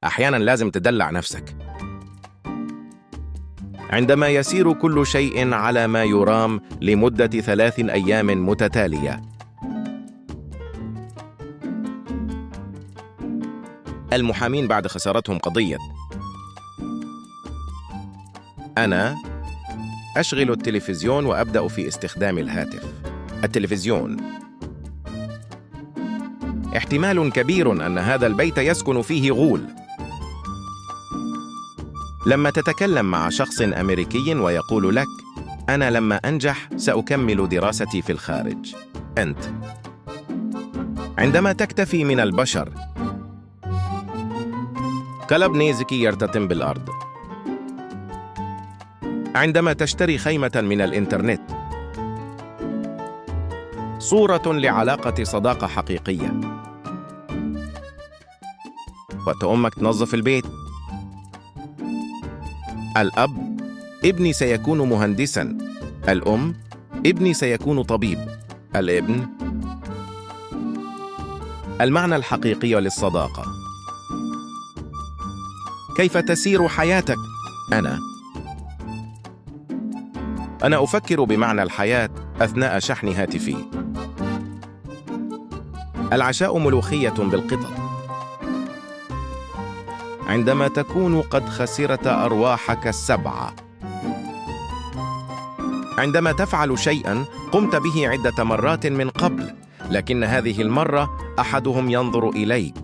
أحياناً لازم تدلع نفسك. عندما يسير كل شيء على ما يرام لمدة 3 أيام متتالية. المحامين بعد خسارتهم قضية. أنا أشغل التلفزيون وأبدأ في استخدام الهاتف. التلفزيون. احتمال كبير أن هذا البيت يسكن فيه غول. لما تتكلم مع شخص أمريكي ويقول لك: أنا لما أنجح سأكمل دراستي في الخارج. أنت. عندما تكتفي من البشر. كلب نيزكي يرتطم بالأرض. عندما تشتري خيمة من الإنترنت. صورة لعلاقة صداقة حقيقية. وقت أمك تنظف البيت. الأب: ابني سيكون مهندساً. الأم: ابني سيكون طبيب. الابن. المعنى الحقيقي للصداقة. كيف تسير حياتك؟ أنا أفكر بمعنى الحياة أثناء شحن هاتفي. العشاء ملوخية بالقطط. عندما تكون قد خسرت أرواحك السبعة. عندما تفعل شيئاً قمت به عدة مرات من قبل، لكن هذه المرة أحدهم ينظر إليك.